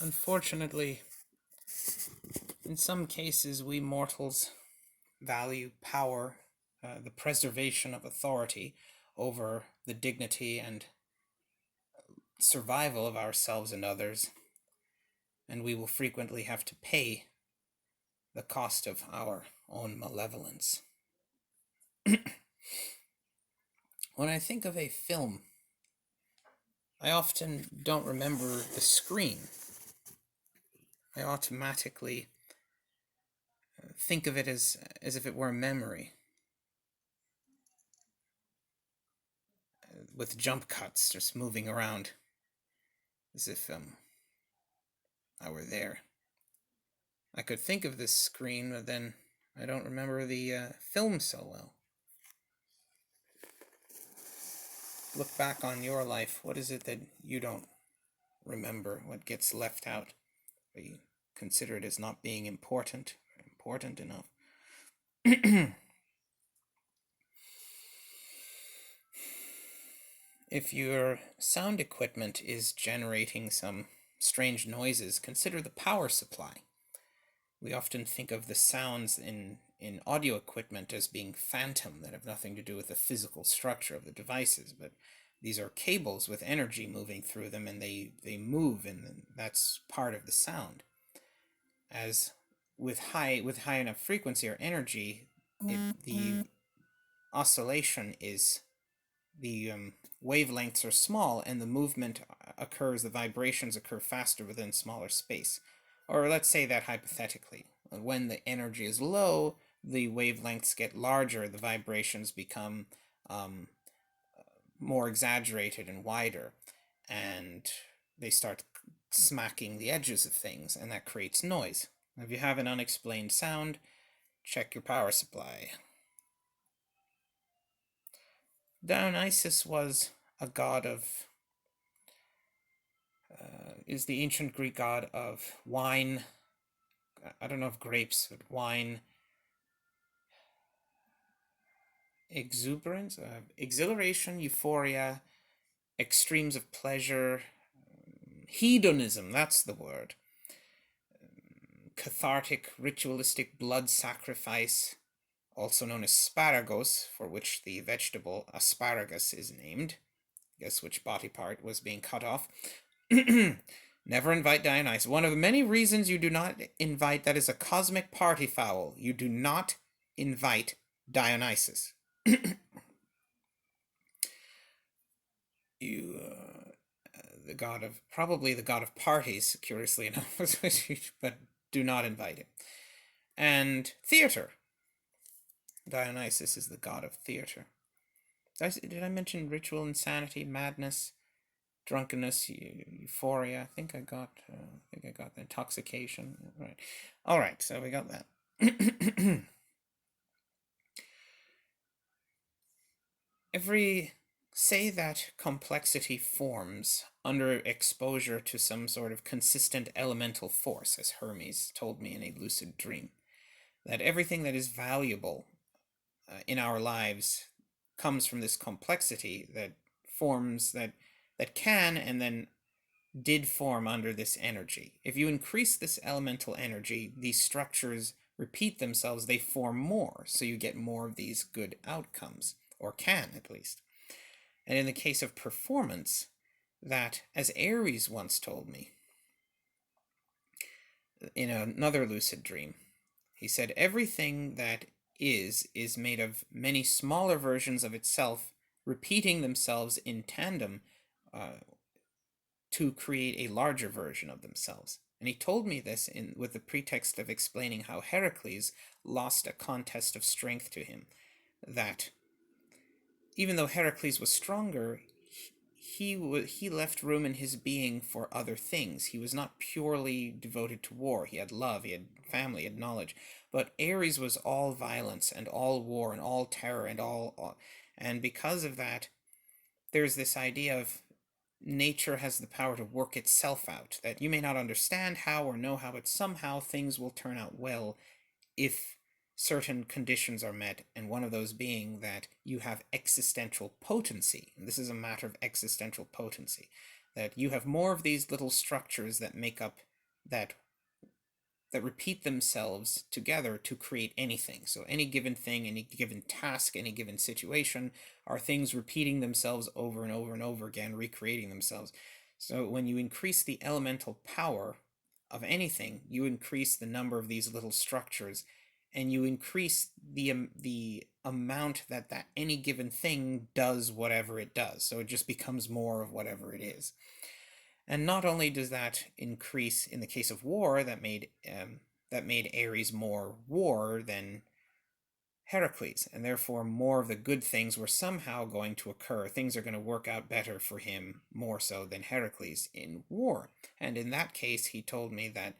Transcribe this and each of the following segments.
Unfortunately, in some cases, we mortals value power, the preservation of authority, over the dignity and survival of ourselves and others, and we will frequently have to pay the cost of our own malevolence. When I think of a film, I often don't remember the screen. I automatically think of it as if it were a memory, with jump cuts just moving around, as if I were there. I could think of this screen, but then I don't remember the film so well. Look back on your life. What is it that you don't remember? What gets left out? But you consider it as not being important enough? If your sound equipment is generating some strange noises, consider the power supply. We often think of the sounds in audio equipment as being phantom, that have nothing to do with the physical structure of the devices, but these are cables with energy moving through them, and they move, and that's part of the sound. As with high enough frequency or energy, the oscillation is the wavelengths are small, and the movement occurs, the vibrations occur faster within smaller space. Or let's say that hypothetically, when the energy is low, the wavelengths get larger, the vibrations become more exaggerated and wider, and they start smacking the edges of things, and that creates noise. If you have an unexplained sound, check your power supply. Dionysus was a god of, is the ancient Greek god of wine. I don't know if grapes, but wine, exuberance, exhilaration, euphoria, extremes of pleasure, hedonism, that's the word. Cathartic, ritualistic blood sacrifice, also known as sparagos, for which the vegetable asparagus is named. Guess which body part was being cut off. Never invite Dionysus. One of the many reasons you do not invite, that is a cosmic party foul. You do not invite Dionysus. You, probably the god of parties, curiously enough, but do not invite him. And theater. Dionysus is the god of theater. Did I mention ritual insanity, madness, drunkenness, euphoria? I think I got the intoxication. Right. All right. So we got that. Say that complexity forms under exposure to some sort of consistent elemental force, as Hermes told me in a lucid dream, that everything that is valuable in our lives comes from this complexity that forms, that can and then did form under this energy. If you increase this elemental energy, these structures repeat themselves, they form more, so you get more of these good outcomes, or can at least. And in the case of performance, that, as Ares once told me in another lucid dream, he said, everything that is made of many smaller versions of itself, repeating themselves in tandem to create a larger version of themselves. And he told me this with the pretext of explaining how Heracles lost a contest of strength to him. That even though Heracles was stronger, he left room in his being for other things. He was not purely devoted to war. He had love, he had family, he had knowledge. But Ares was all violence and all war and all terror and because of that, there's this idea of nature has the power to work itself out, that you may not understand how or know how, but somehow things will turn out well if certain conditions are met, and one of those being that you have existential potency. And this is a matter of existential potency, that you have more of these little structures that make up that that repeat themselves together to create anything. So any given thing, any given task, any given situation are things repeating themselves over and over and over again, recreating themselves. So when you increase the elemental power of anything, you increase the number of these little structures, and you increase the amount that any given thing does whatever it does. So it just becomes more of whatever it is. And not only does that increase in the case of war, that made Ares more war than Heracles, and therefore more of the good things were somehow going to occur. Things are going to work out better for him more so than Heracles in war. And in that case, he told me that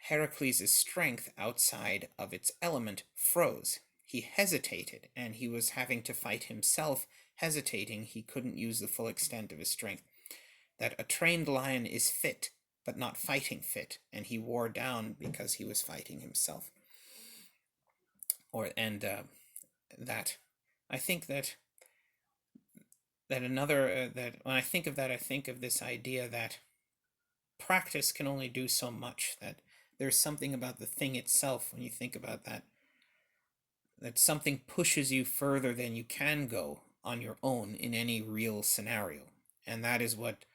Heracles' strength outside of its element froze. He hesitated, and he was having to fight himself, hesitating. He couldn't use the full extent of his strength. That a trained lion is fit, but not fighting fit, and he wore down because he was fighting himself. That I think that another that when I think of that, I think of this idea that practice can only do so much. That there's something about the thing itself when you think about that. That something pushes you further than you can go on your own in any real scenario, and that is what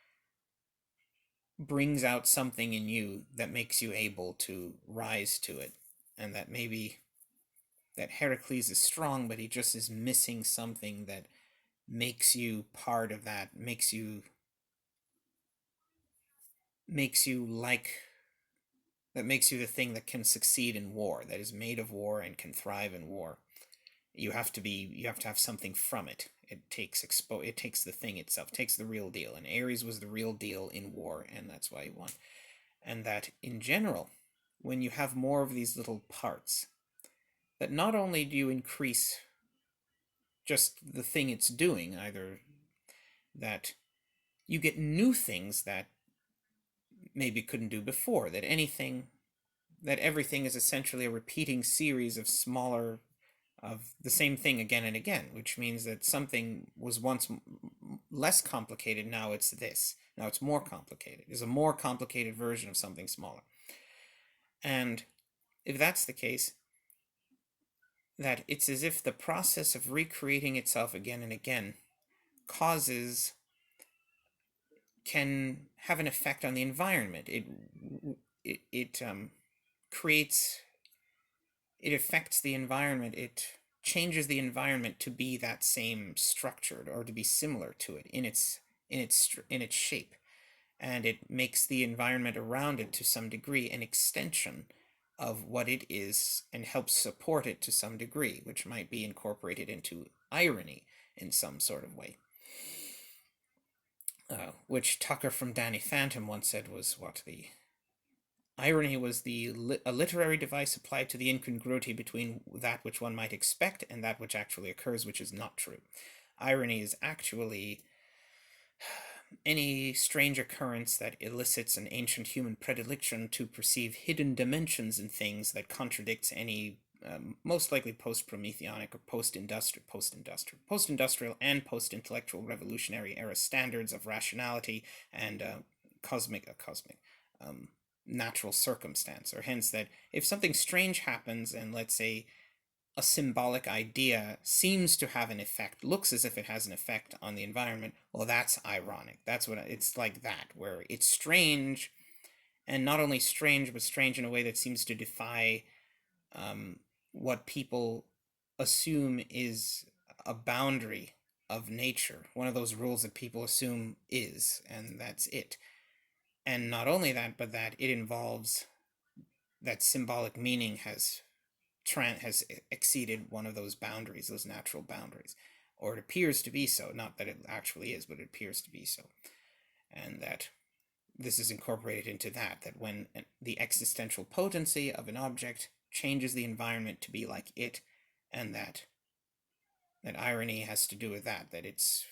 brings out something in you that makes you able to rise to it. And that maybe that Heracles is strong, but he just is missing something that makes you part of that, makes you like, that makes you the thing that can succeed in war, that is made of war and can thrive in war. You have to have something from it. It takes the thing itself, it takes the real deal. And Ares was the real deal in war, and that's why he won. And that in general, when you have more of these little parts, that not only do you increase just the thing it's doing, either that you get new things that maybe couldn't do before, that everything is essentially a repeating series of smaller of the same thing again and again, which means that something was once less complicated, now it's more complicated. It's a more complicated version of something smaller. And if that's the case, that it's as if the process of recreating itself again and again can have an effect on the environment. It creates, it affects the environment. It changes the environment to be that same structured, or to be similar to it in its shape, and it makes the environment around it to some degree an extension of what it is, and helps support it to some degree, which might be incorporated into irony in some sort of way. Which Tucker from Danny Phantom once said was what the irony was a literary device applied to the incongruity between that which one might expect and that which actually occurs, which is not true. Irony is actually any strange occurrence that elicits an ancient human predilection to perceive hidden dimensions in things that contradicts any most likely post-Prometheonic or post-industrial and post-intellectual revolutionary era standards of rationality and cosmic natural circumstance, or hence that if something strange happens, and let's say a symbolic idea seems to have an effect, looks as if it has an effect on the environment, well, that's ironic. That's what it's like, that where it's strange, and not only strange, but strange in a way that seems to defy what people assume is a boundary of nature, one of those rules that people assume is, and that's it. And not only that, but that it involves that symbolic meaning has exceeded one of those boundaries, those natural boundaries, or it appears to be so. Not that it actually is, but it appears to be so. And that this is incorporated into that when the existential potency of an object changes the environment to be like it, and that irony has to do with that it's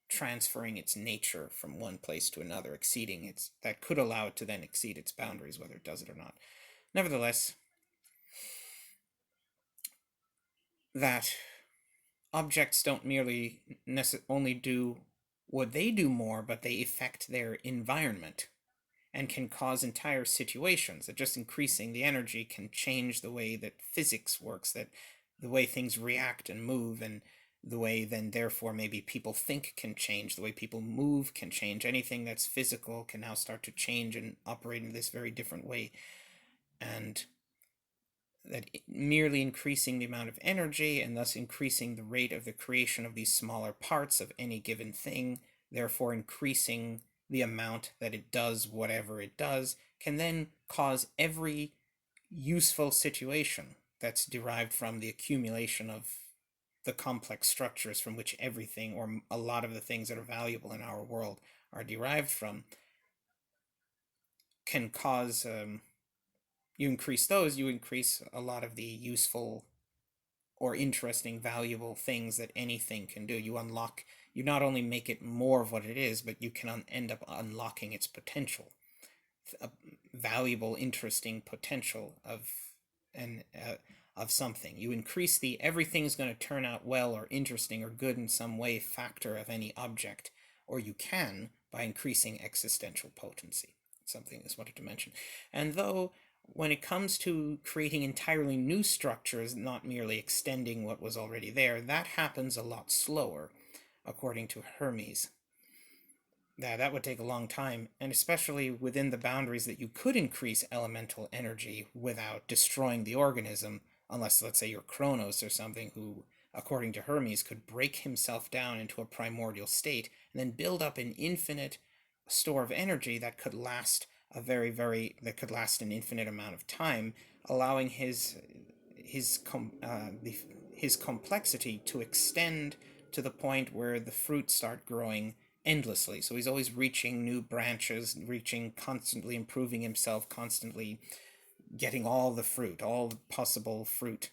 transferring its nature from one place to another, exceeding its, that could allow it to then exceed its boundaries, whether it does it or not. Nevertheless, that objects don't merely only do what they do more, but they affect their environment and can cause entire situations. That just increasing the energy can change the way that physics works, that the way things react and move, and the way then therefore maybe people think can change, the way people move can change. Anything that's physical can now start to change and operate in this very different way. And that merely increasing the amount of energy and thus increasing the rate of the creation of these smaller parts of any given thing, therefore increasing the amount that it does whatever it does, can then cause every useful situation that's derived from the accumulation of the complex structures from which everything, or a lot of the things that are valuable in our world, are derived from, can cause you increase those, you increase a lot of the useful or interesting, valuable things that anything can do. You unlock, you not only make it more of what it is, but you can end up unlocking its potential, a valuable, interesting potential and of something. You increase the everything's going to turn out well or interesting or good in some way factor of any object, or you can by increasing existential potency. Something I just wanted to mention. And though when it comes to creating entirely new structures, not merely extending what was already there, that happens a lot slower, according to Hermes. That would take a long time, and especially within the boundaries that you could increase elemental energy without destroying the organism, unless, let's say, you're Kronos or something, who, according to Hermes, could break himself down into a primordial state and then build up an infinite store of energy that could last that could last an infinite amount of time, allowing his complexity to extend to the point where the fruits start growing endlessly. So he's always reaching new branches, constantly improving himself, constantly getting all the fruit, all the possible fruit.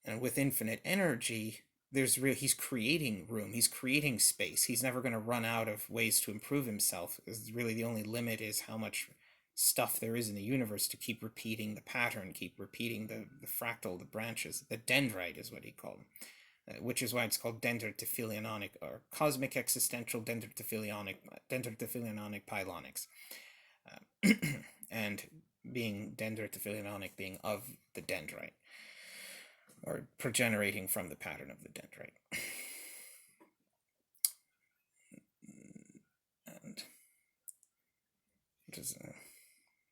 And with infinite energy, he's creating room, he's creating space. He's never going to run out of ways to improve himself, because really the only limit is how much stuff there is in the universe to keep repeating the pattern, keep repeating the fractal, the branches. The dendrite is what he called them, which is why it's called dendritophilionic, or cosmic existential dendritophilionic pilonics. And being dendritophilionic being of the dendrite, or progenerating from the pattern of the dendrite. And what is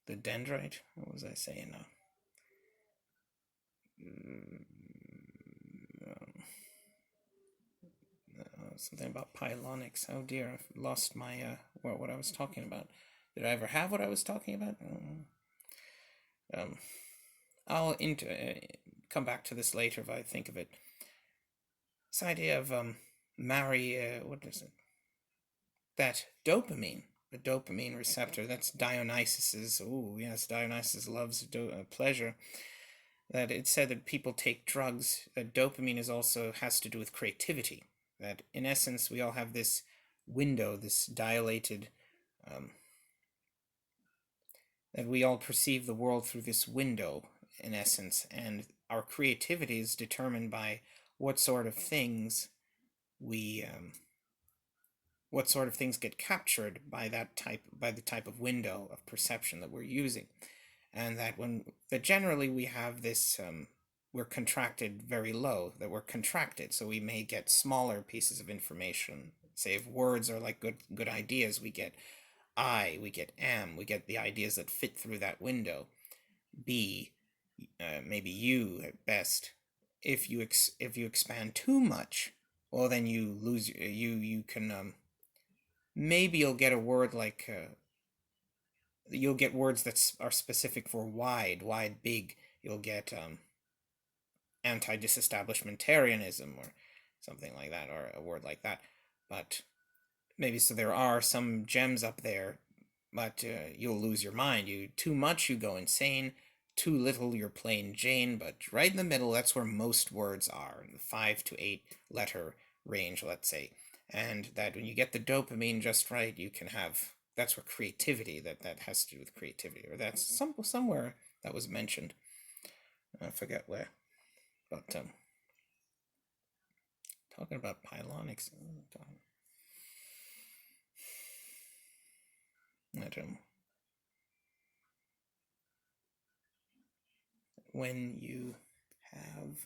the dendrite? What was I saying now? Something about pilonics. Oh dear, I've lost my what I was talking about. Did I ever have what I was talking about? I'll come back to this later if I think of it. This idea of what is it? That dopamine, the dopamine receptor. That's Dionysus's. Oh yes, Dionysus loves pleasure. That it said that people take drugs. That dopamine is also has to do with creativity. That in essence we all have this window, this dilated. That we all perceive the world through this window, in essence, and our creativity is determined by what sort of things get captured by the type of window of perception that we're using. And that generally we have this we're contracted very low, that we're contracted, so we may get smaller pieces of information. Say if words are like good ideas, we get I, we get am, we get the ideas that fit through that window. B, maybe you at best. If you expand too much, well then you lose. You can maybe you'll get a word like you'll get words that are specific for wide, big. You'll get anti-disestablishmentarianism or something like that, or a word like that. But maybe so there are some gems up there, but you'll lose your mind. Too much, you go insane. Too little, you're plain Jane. But right in the middle, that's where most words are, in the 5 to 8 letter range, let's say. And that when you get the dopamine just right, you can have, that's where creativity, that has to do with creativity, or that's somewhere that was mentioned. I forget where, but talking about pilonics. that when you have